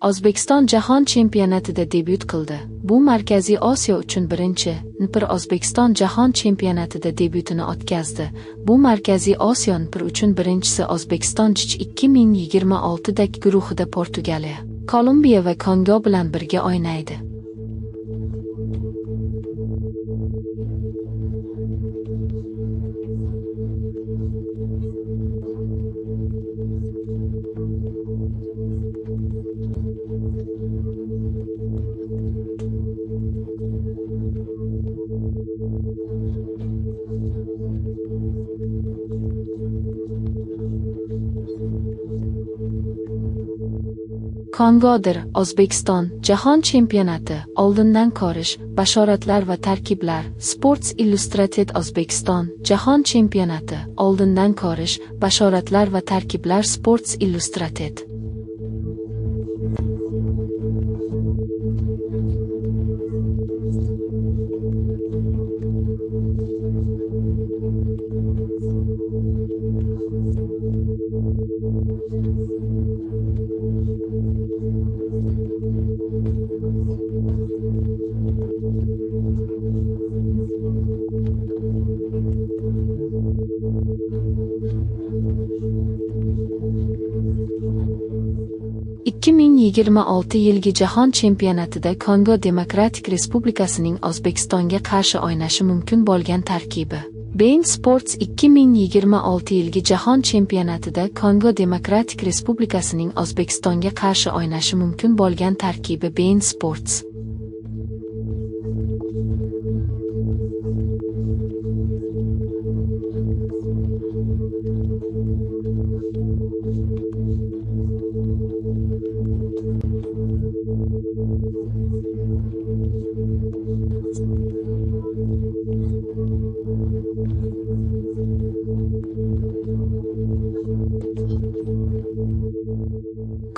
O'zbekiston Jahon chempionatida debyut qildi. Bu Markaziy Osiyo uchun birinchi. NPR O'zbekiston Jahon chempionatida debyutini o'tkazdi. Bu Markaziy Osiyo NPR uchun birinchisi. O'zbekiston JCH 2026 guruhida Portugaliya, Kolumbiya va Kongo bilan birga o'ynaydi. Kongodir. O'zbekiston Jahon chempionati oldindan ko'rish, bashoratlar va tarkiblar. Sports Illustrated O'zbekiston Jahon chempionati oldindan ko'rish, bashoratlar va tarkiblar. Sports Illustrated. yilgi Jahon chempionatida Kongo Demokratik Respublikasining O'zbekistonga qarshi o'ynashi mumkin bo'lgan tarkibi. beIN Sports 2026 yilgi Jahon chempionatida Kongo Demokratik Respublikasining O'zbekistonga qarshi o'ynashi mumkin bo'lgan tarkibi. beIN Sports.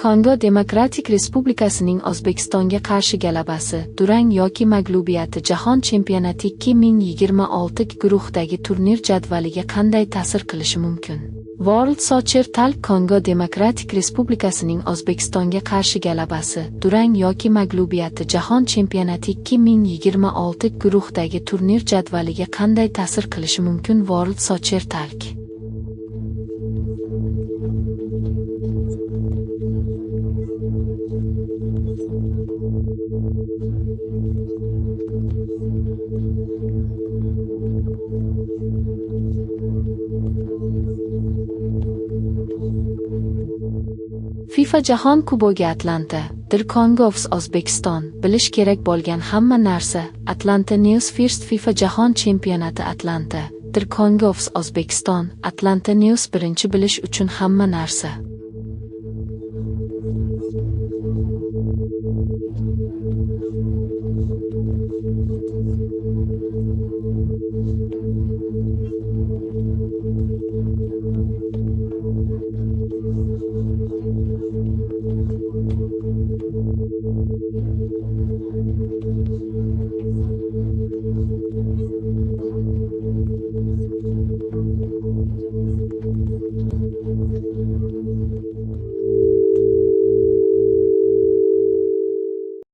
Kongo Demokratik Respublikasining O'zbekistonga qarshi g'alabasi, durang yoki mag'lubiyati Jahon chempionati 2026 guruhdagi turnir jadvaliga qanday ta'sir qilishi mumkin? World Soccer Talk Kongo Demokratik Respublikasining O'zbekistonga qarshi g'alabasi, durang yoki mag'lubiyati Jahon chempionati 2026 guruhdagi turnir jadvaliga qanday ta'sir qilishi mumkin? World Soccer Talk. FIFA Jahon Kubogi Atlanta. The Congo vs O'zbekiston. Bilish kerak bo'lgan hamma narsa. Atlanta News First. FIFA Jahon chempionati Atlanta. The Congo vs O'zbekiston. Atlanta News. Birinchi bilish uchun hamma narsa.